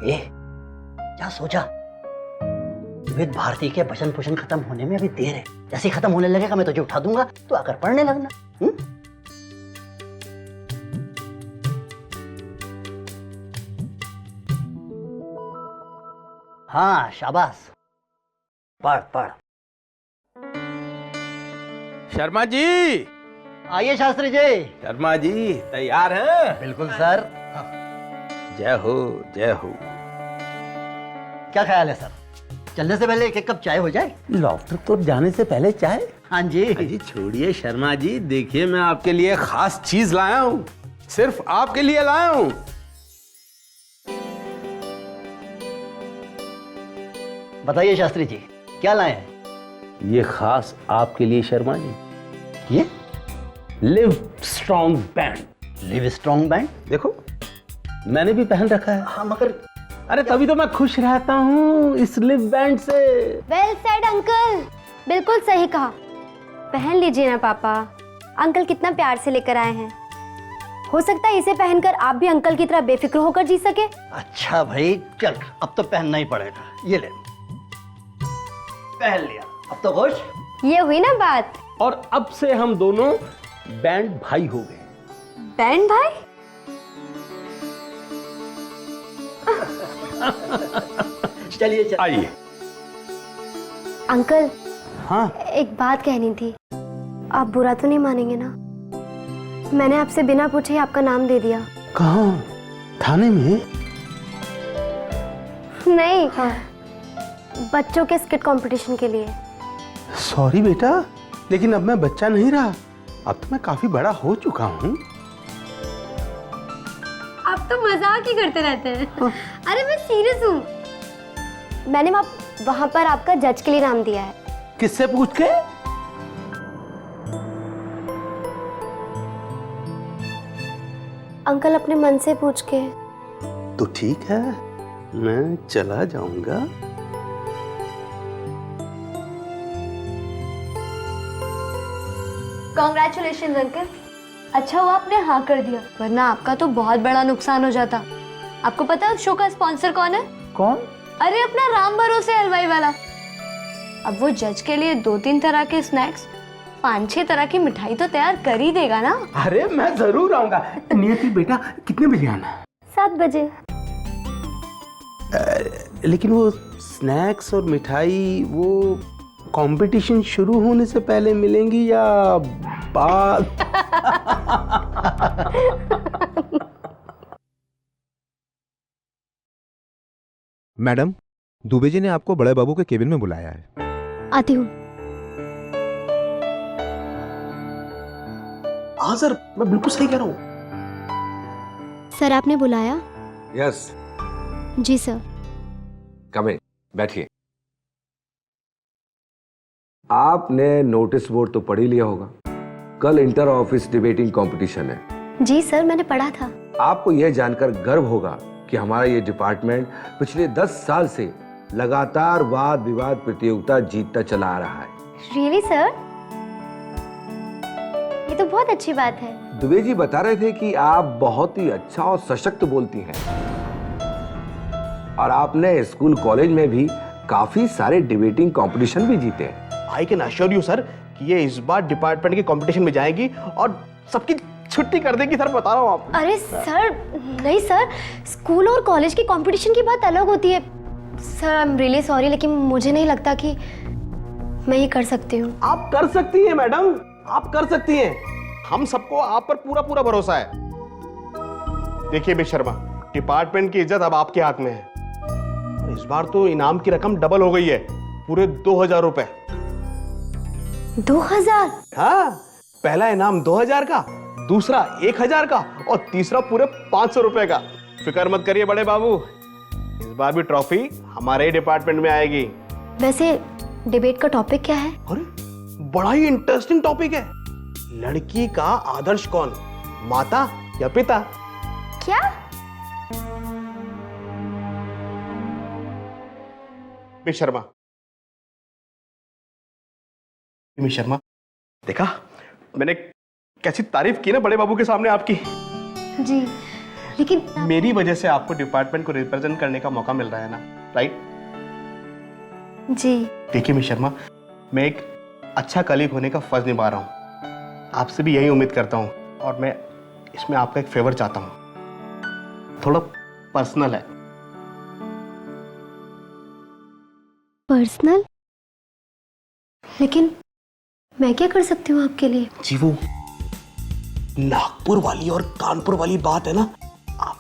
ए, क्या सोचा? विद भारती के भजन पोषण खत्म होने में अभी देर है। जैसे ही खत्म होने लगेगा मैं तुझे उठा दूंगा, तो आकर पढ़ने लगना। हाँ शाबाश, पढ़ पढ़। शर्मा जी। आइए शास्त्री जी। शर्मा जी तैयार हैं? बिल्कुल सर। जय हो जय हो। क्या ख्याल है सर, चलने से पहले एक एक कप चाय हो जाए? डॉक्टर तो जाने से पहले चाय? हाँ जी। अजी छोड़िए शर्मा जी, देखिए मैं आपके लिए खास चीज लाया हूँ, सिर्फ आपके लिए लाया हूँ। बताइए शास्त्री जी, क्या लाए हैं? ये खास आपके लिए शर्मा जी, ये live strong band. Live strong band? देखो मैंने भी पहन रखा है। हाँ मगर अरे तभी तो मैं खुश रहता हूँ इस लिव बैंड से। वेल सेड अंकल, बिल्कुल सही कहा। पहन लीजिए ना पापा, अंकल कितना प्यार से लेकर आए हैं। हो सकता है इसे पहनकर आप भी अंकल की तरह बेफिक्र होकर जी सके। अच्छा भाई चल, अब तो पहनना ही पड़ेगा। ये ले, पहन लिया, अब तो खुश? ये हुई ना बात। और अब से हम दोनों बैंड भाई हो गए। बैंड भाई? चलिए चल। आइए। अंकल हाँ एक बात कहनी थी, आप बुरा तो नहीं मानेंगे ना? मैंने आपसे बिना पूछे ही आपका नाम दे दिया। कहाँ? थाने में? नहीं, बच्चों के स्किट कंपटीशन के लिए। सॉरी बेटा, लेकिन अब मैं बच्चा नहीं रहा, अब तो मैं काफी बड़ा हो चुका हूँ। आप तो मजाक ही करते रहते हैं। अरे मैं सीरियस हूँ। मैंने वहाँ पर आपका जज के लिए नाम दिया है। किससे पूछ के? अंकल अपने मन से पूछ के। तो ठीक है, मैं चला जाऊंगा। कांग्रेचुलेशंस अंकल, अच्छा हुआ आपने हाँ कर दिया, वरना आपका तो बहुत बड़ा नुकसान हो जाता। आपको पता है उस शो का स्पॉन्सर कौन है? कौन? अरे अपना राम भरोसे हलवाई वाला। अब वो जज के लिए 2-3 तरह के स्नैक्स, 5-6 तरह की मिठाई तो तैयार कर ही देगा ना। अरे मैं जरूर आऊंगा। नियति बेटा कितने बजे आना? 7 बजे। लेकिन वो स्नैक्स और मिठाई वो कंपटीशन शुरू होने से पहले मिलेंगी या बाद? मैडम, दुबे जी ने आपको बड़े बाबू के केबिन में बुलाया है। आती हूँ। हाँ सर, मैं बिल्कुल सही कह रहा हूँ। सर आपने बुलाया? यस, जी सर। कम इन, बैठिए। आपने नोटिस बोर्ड तो पढ़ ही लिया होगा। कल इंटर ऑफिस डिबेटिंग कंपटीशन है। जी सर, मैंने पढ़ा था। आपको यह जानकर गर्व होगा कि हमारा ये डिपार्टमेंट पिछले 10 साल से लगातार वाद विवाद प्रतियोगिता जीतता चला आ रहा है। Really sir? ये तो बहुत अच्छी बात है। दुबे जी बता रहे थे कि आप बहुत ही अच्छा और सशक्त बोलती हैं, और आपने स्कूल कॉलेज में भी काफी सारे डिबेटिंग कंपटीशन भी जीते हैं। I can assure you sir कि ये इस बार डिपार्टमेंट के कंपटीशन में जाएंगी और सबकी छुट्टी कर देगी सर, बता रहा हूँ आप। अरे सर, नहीं सर, स्कूल और कॉलेज की कंपटीशन की बात अलग होती है। Sir I am really sorry, लेकिन मुझे नहीं लगता कि मैं ये कर सकती हूँ। आप कर सकती हैं मैडम, आप कर सकती हैं। हम सबको आप पर पूरा पूरा भरोसा है। देखिए मिस शर्मा, डिपार्टमेंट की इज्जत अब आपके हाथ में है। इस बार तो इनाम की रकम डबल हो गई है, पूरे 2000 रुपए। 2000? हाँ, पहला इनाम 2000 का, दूसरा 1000 का और तीसरा पूरे 500 रुपए का। फिक्र मत करिए बड़े बाबू, इस बार भी ट्रॉफी हमारे ही डिपार्टमेंट में आएगी। वैसे डिबेट का टॉपिक क्या है? अरे बड़ा ही इंटरेस्टिंग टॉपिक है। लड़की का आदर्श कौन, माता या पिता? क्या? मिस शर्मा, मिस शर्मा, देखा मैंने कैसी तारीफ की ना बड़े बाबू के सामने आपकी। जी। लेकिन मेरी वजह से आपको डिपार्टमेंट को रिप्रेजेंट करने का मौका मिल रहा है ना, राइट? जी देखिए मिस शर्मा, मैं एक अच्छा कलीग होने का फर्ज निभा रहा हूँ, आपसे भी यही उम्मीद करता हूँ, और मैं इसमें आपका एक फेवर चाहता हूँ, थोड़ा पर्सनल है। पर्सनल? लेकिन मैं क्या कर सकती हूँ आपके लिए? जी वो नागपुर वाली और कानपुर वाली बात है ना, आप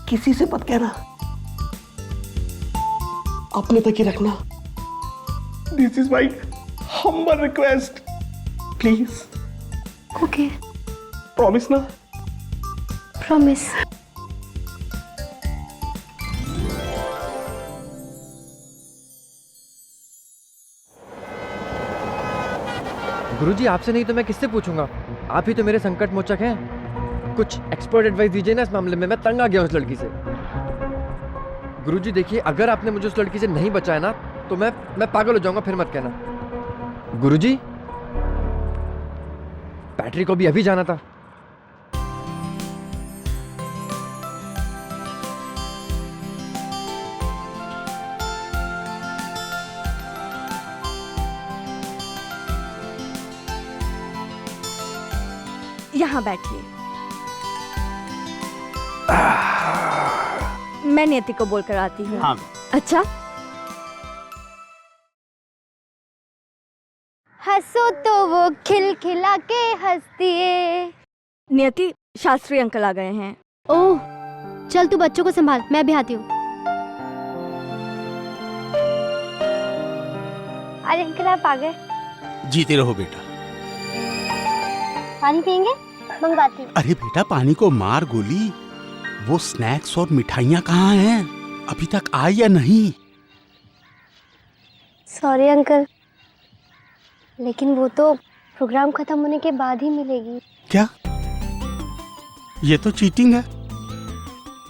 किसी से मत कहना, अपने तक ही रखना। This is my humble request, please. Okay, promise ना? प्रॉमिस। गुरुजी, आपसे नहीं तो मैं किससे पूछूंगा? आप ही तो मेरे संकट मोचक हैं। कुछ एक्सपर्ट एडवाइस दीजिए ना इस मामले में, मैं तंग आ गया हूं उस लड़की से। गुरुजी देखिए, अगर आपने मुझे उस लड़की से नहीं बचाया ना तो मैं पागल हो जाऊंगा, फिर मत कहना। गुरुजी, बैटरी को भी अभी जाना था। यहाँ बैठिए। मैं नियति को बोल कर आती हूँ। हाँ। अच्छा, हंसो तो वो खिलखिला के हंसती है। नियति, शास्त्री अंकल आ गए हैं। ओह, चल तू बच्चों को संभाल, मैं भी आती हूँ। अरे अंकल, आप आ गए। जीते रहो बेटा। पानी पियेंगे? मंगवाती हूँ। अरे बेटा, पानी को मार गोली। वो स्नैक्स और मिठाइयाँ कहाँ हैं? अभी तक आई या नहीं? सॉरी अंकल, लेकिन वो तो प्रोग्राम खत्म होने के बाद ही मिलेगी। क्या? ये तो चीटिंग है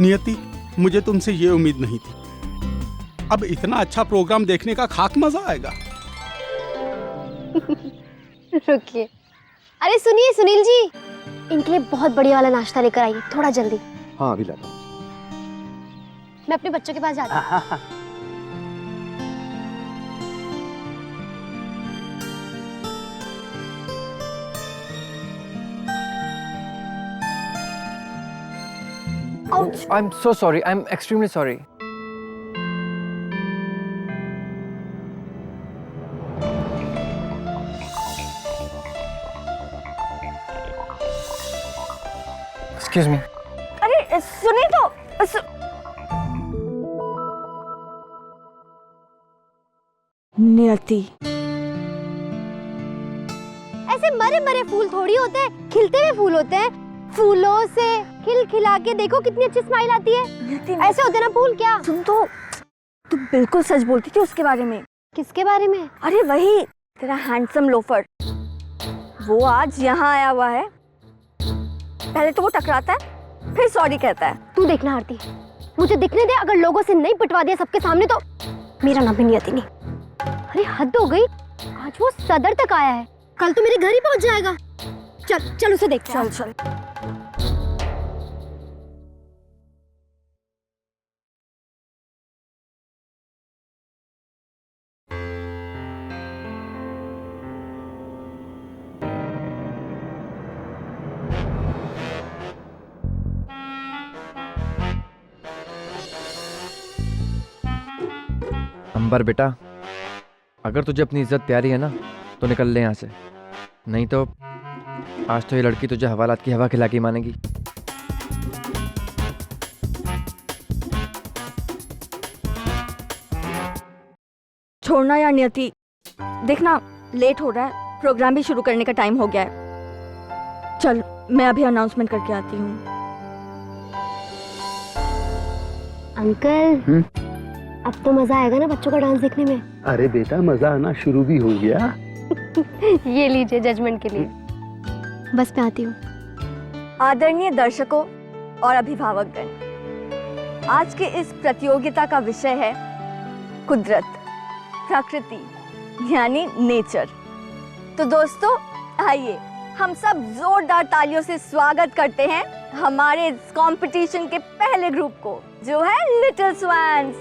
नियति, मुझे तुमसे ये उम्मीद नहीं थी। अब इतना अच्छा प्रोग्राम देखने का खाक मजा आएगा। रुकिए। अरे सुनिए सुनील जी, इनके लिए बहुत बढ़िया वाला नाश्ता लेकर आइए, थोड़ा जल्दी। हाँ, अभी लाता हूँ। मैं अपने बच्चों के पास जाती हूँ। I'm so sorry. I'm extremely sorry. Excuse me. अरे सुनिए तो। नियति, ऐसे मरे मरे फूल थोड़ी होते हैं, खिलते हुए फूल होते हैं। फूलों से खिलखिला के देखो कितनी अच्छी स्माइल आती है। ऐसे होते ना फूल। क्या तू बिल्कुल सच बोलती थी उसके बारे में। किसके बारे में? अरे वही तेरा हैंडसम लोफर, वो आज यहाँ आया हुआ है। पहले तो वो टकराता है, फिर सॉरी कहता है। तू देखना आरती, मुझे दिखने दे। अगर लोगों से नहीं पिटवा दिया सबके सामने तो मेरा नाम भी नियति नहीं। अरे हद हो गई, आज वो सदर तक आया है, कल तो मेरे घर ही पहुंच जाएगा। चल चल उसे देख। चल चल। अंबर बेटा, अगर तुझे अपनी इज्जत प्यारी है ना तो निकल ले यहाँ से, नहीं तो आज तो ये लड़की तुझे हवालात की हवा खिला के मानेगी। छोड़ना यार नियति, देखना लेट हो रहा है, प्रोग्राम भी शुरू करने का टाइम हो गया है। चल मैं अभी अनाउंसमेंट करके आती हूँ। अंकल, अब तो मजा आएगा ना बच्चों का डांस देखने में। अरे बेटा, मजा आना शुरू भी हो गया। ये लीजिए जजमेंट के लिए। बस मैं आती हूँ। आदरणीय दर्शकों और अभिभावकगण, आज के इस प्रतियोगिता का विषय है कुदरत, प्रकृति यानी नेचर। तो दोस्तों आइए हम सब जोरदार तालियों से स्वागत करते हैं हमारे इस कंपटीशन के पहले ग्रुप को, जो है लिटिल स्वैन्स।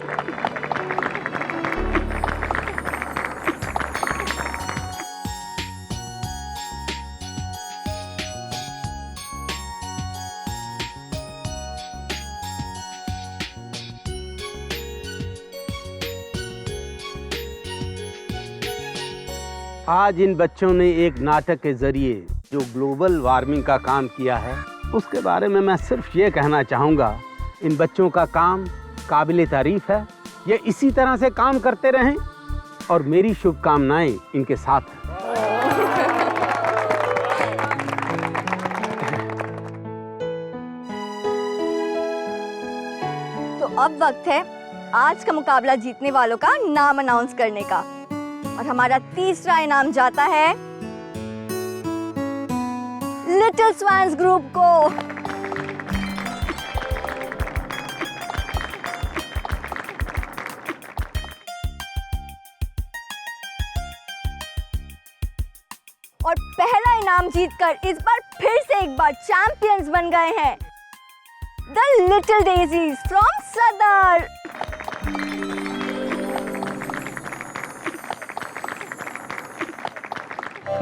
आज इन बच्चों ने एक नाटक के जरिए जो ग्लोबल वार्मिंग का काम किया है, उसके बारे में मैं सिर्फ ये कहना चाहूँगा, इन बच्चों का काम काबिले तारीफ है। ये इसी तरह से काम करते रहें और मेरी शुभकामनाएं इनके साथ हैं। तो अब वक्त है आज का मुकाबला जीतने वालों का नाम अनाउंस करने का, और हमारा तीसरा इनाम जाता है लिटिल स्वैन्स ग्रुप को। और पहला इनाम जीतकर इस बार फिर से एक बार चैंपियंस बन गए हैं द लिटिल डेजीज फ्रॉम सदर।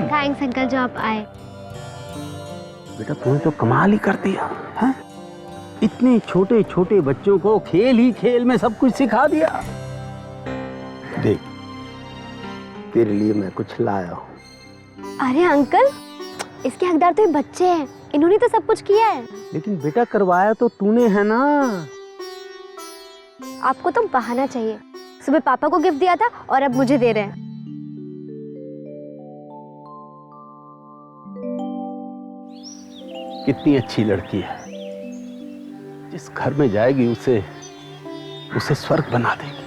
थैंक्स अंकल जो आप आए। बेटा तूने तो कमाल ही कर दिया है। इतने छोटे छोटे बच्चों को खेल ही खेल में सब कुछ सिखा दिया। देख, तेरे लिए मैं कुछ लाया हूँ। अरे अंकल, इसके हकदार तो ये बच्चे हैं, इन्होंने तो सब कुछ किया है। लेकिन बेटा करवाया तो तूने है ना। आपको तो बहाना चाहिए। सुबह पापा को गिफ्ट दिया था और अब मुझे दे रहे हैं। कितनी अच्छी लड़की है, जिस घर में जाएगी उसे स्वर्ग बना देगी।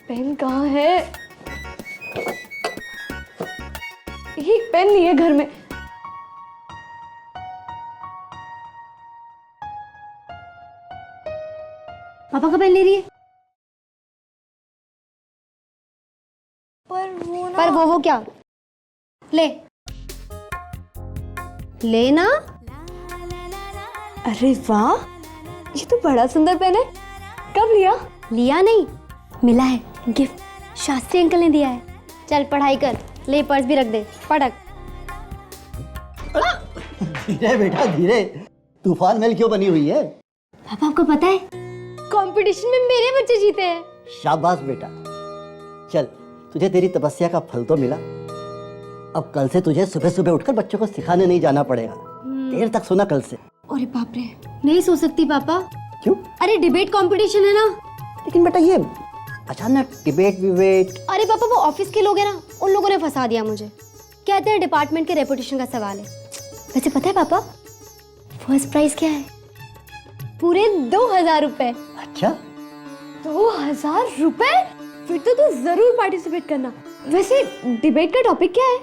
पेन कहाँ है? एक पेन नहीं है घर में। पापा का पेन ले रही है? पर वो क्या? ले लेना। अरे वाह, ये तो बड़ा सुंदर पेन है। कब लिया? लिया नहीं, मिला है, गिफ्ट शास्त्री अंकल ने दिया है। चल पढ़ाई कर, ले पर्स भी रख दे, पढ़क। धीरे बेटा धीरे, तूफान महल क्यों बनी हुई है? पापा आपको पता है कंपटीशन में मेरे बच्चे जीते हैं। शाबाश बेटा, चल तुझे तेरी तपस्या का फल तो मिला। अब कल से तुझे सुबह सुबह उठकर बच्चों को सिखाने नहीं जाना पड़ेगा। देर तक सोना कल से। अरे बाप रे, नहीं सो सकती पापा। क्यों? अरे डिबेट कंपटीशन है ना। लेकिन बेटा ये अचानक डिबेट विबेट। अरे पापा वो ऑफिस के लोग हैं ना, उन लोगों ने फंसा दिया मुझे। कहते हैं डिपार्टमेंट के रेपुटेशन का सवाल है। वैसे पता है पापा फर्स्ट प्राइज क्या है? पूरे 2000 रुपए। अच्छा 2000 रुपए? फिर तो तू जरूर पार्टिसिपेट करना। वैसे डिबेट का टॉपिक क्या है?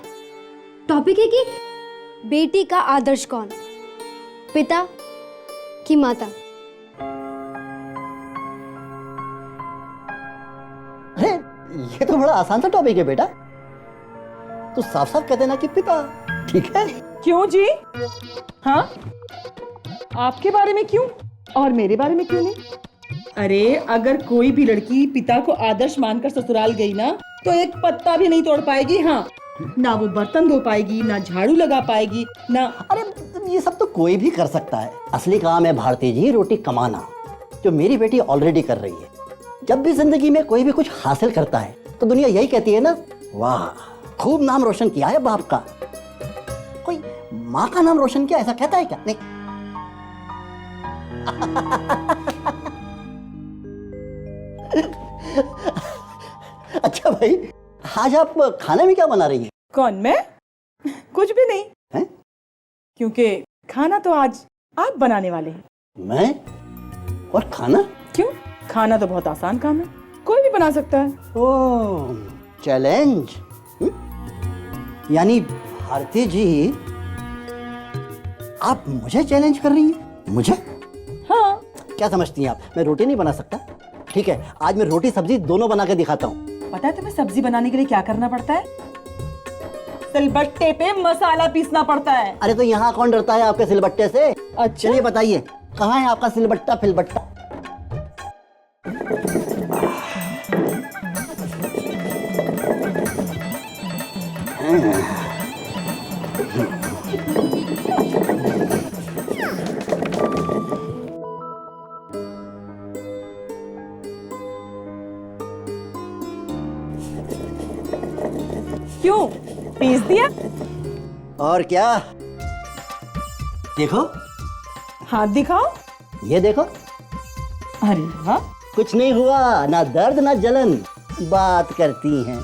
टॉपिक है कि बेटी का आदर्श कौन, पिता की माता। अरे ये तो बड़ा आसान सा टॉपिक है बेटा, तू साफ साफ कह देना कि पिता। ठीक है? क्यों जी? हाँ, आपके बारे में क्यों और मेरे बारे में क्यों नहीं? अरे अगर कोई भी लड़की पिता को आदर्श मानकर ससुराल गई ना, तो एक पत्ता भी नहीं तोड़ पाएगी। हाँ, ना वो बर्तन धो पाएगी, ना झाड़ू लगा पाएगी, ना। अरे ये सब तो कोई भी कर सकता है। असली काम है भारती जी रोटी कमाना, जो मेरी बेटी ऑलरेडी कर रही है। जब भी जिंदगी में कोई भी कुछ हासिल करता है तो दुनिया यही कहती है ना, वाह खूब नाम रोशन किया है बाप का। कोई माँ का नाम रोशन किया ऐसा कहता है क्या? नहीं। अच्छा भाई, आज आप खाने में क्या बना रही हैं? कौन, मैं? कुछ भी नहीं है? क्योंकि खाना तो आज आप बनाने वाले हैं। मैं? और खाना? क्यों? खाना तो बहुत आसान काम है, कोई भी बना सकता है। ओह, चैलेंज। यानी भारती जी आप मुझे चैलेंज कर रही हैं? मुझे? हाँ। क्या समझती हैं आप, मैं रोटी नहीं बना सकता? ठीक है, आज मैं रोटी सब्जी दोनों बना के दिखाता हूँ। पता है तुम्हें सब्जी बनाने के लिए क्या करना पड़ता है? सिलबट्टे पे मसाला पीसना पड़ता है। अरे तो यहाँ कौन डरता है आपके सिलबट्टे से? अच्छा चलिए बताइए, कहाँ है आपका सिलबट्टा फिलबट्टा? क्यों पीस दिया? और क्या? देखो, हाथ दिखाओ। ये देखो, अरे वाह, कुछ नहीं हुआ, ना दर्द ना जलन, बात करती हैं।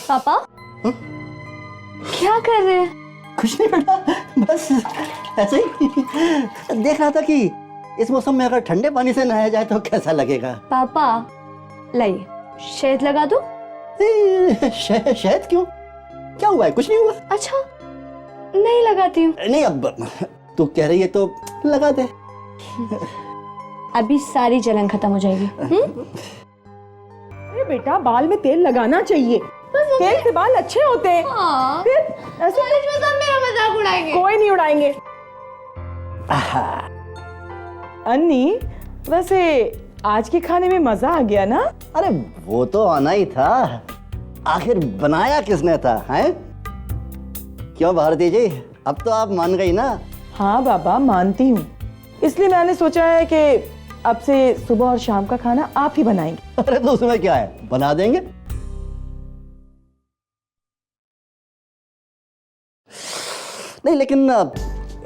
पापा क्या कर रहे हैं? कुछ नहीं बेटा, बस ऐसे ही देख रहा था कि इस मौसम में अगर ठंडे पानी से नहाया जाए तो कैसा लगेगा। पापा लाइए शहद लगा दो। शहद क्यों? क्या हुआ है? कुछ नहीं हुआ। अच्छा नहीं लगाती हूँ। नहीं, अब तू कह रही है तो लगा दे। अभी सारी जलन खत्म हो जाएगी। अरे बेटा, बाल में तेल लगाना चाहिए, तेल से बाल अच्छे होते हैं। फिर ऐसे कॉलेज में सब मेरा मजाक उड़ाएंगे। कोई नहीं उड़ाएंगे। अन्नी, वैसे आज के खाने में मजा आ गया ना? अरे वो तो आना ही था, आखिर बनाया किसने था, हैं? क्यों भारती जी, अब तो आप मान गई ना? हाँ बाबा, मानती हूँ। इसलिए मैंने सोचा है कि अब से सुबह और शाम का खाना आप ही बनाएंगे। अरे तो उसमें क्या है, बना देंगे। नहीं लेकिन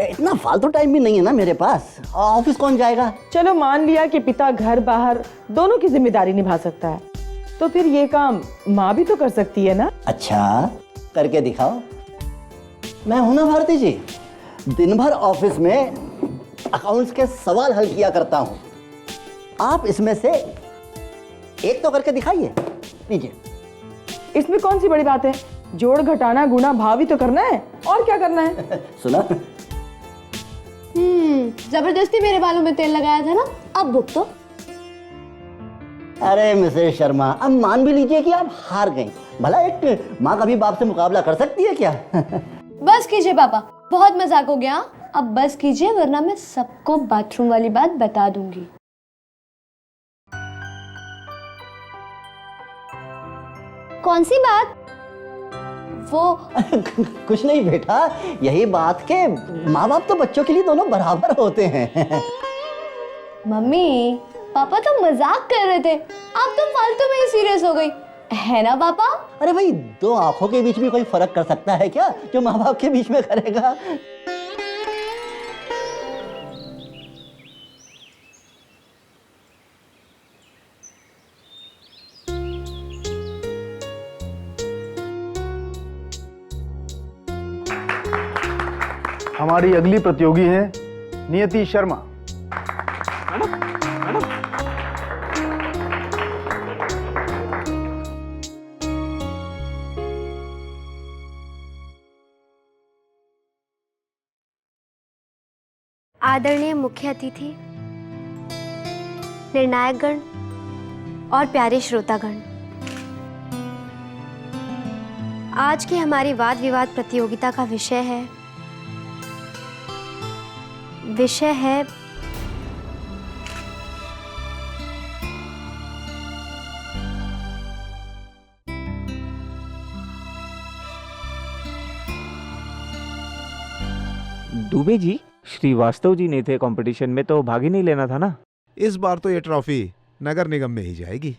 इतना फालतू टाइम भी नहीं है ना मेरे पास, ऑफिस कौन जाएगा? चलो मान लिया कि पिता घर बाहर दोनों की जिम्मेदारी निभा सकता है, तो फिर ये काम माँ भी तो कर सकती है ना? अच्छा, करके दिखाओ। मैं हूं ना भारती जी, दिन भर ऑफिस में अकाउंट्स के सवाल हल किया करता हूं। आप इसमें से एक तो करके दिखाइए। लीजिए। इसमें कौन सी बड़ी बात है? जोड़ घटाना गुणा भाव ही तो करना है, और क्या करना है? सुना? जबरदस्ती मेरे बालों में तेल लगाया था ना, अब भुगतो। अरे मिसेस शर्मा, अब मान भी लीजिए कि आप हार गई। भला एक माँ कभी बाप से मुकाबला कर सकती है क्या? बस कीजिए पापा, बहुत मजाक हो गया। अब बस कीजिए, वरना मैं सबको बाथरूम वाली बात बता दूंगी। कौन सी बात? वो कुछ नहीं बेटा, यही बात के माँ बाप तो बच्चों के लिए दोनों बराबर होते हैं। मम्मी, पापा तो मजाक कर रहे थे, आप तो फालतू में ही सीरियस हो गई, है ना पापा? अरे भाई, दो आंखों के बीच में कोई फर्क कर सकता है क्या, जो माँ बाप के बीच में करेगा? हमारी अगली प्रतियोगी है नियति शर्मा। आदरणीय मुख्य अतिथि, निर्णायकगण और प्यारे श्रोतागण, आज की हमारी वाद विवाद प्रतियोगिता का विषय है दुबे जी, श्रीवास्तव जी नहीं थे कंपटीशन में, तो भाग ही नहीं लेना था ना? इस बार तो ये ट्रॉफी नगर निगम में ही जाएगी।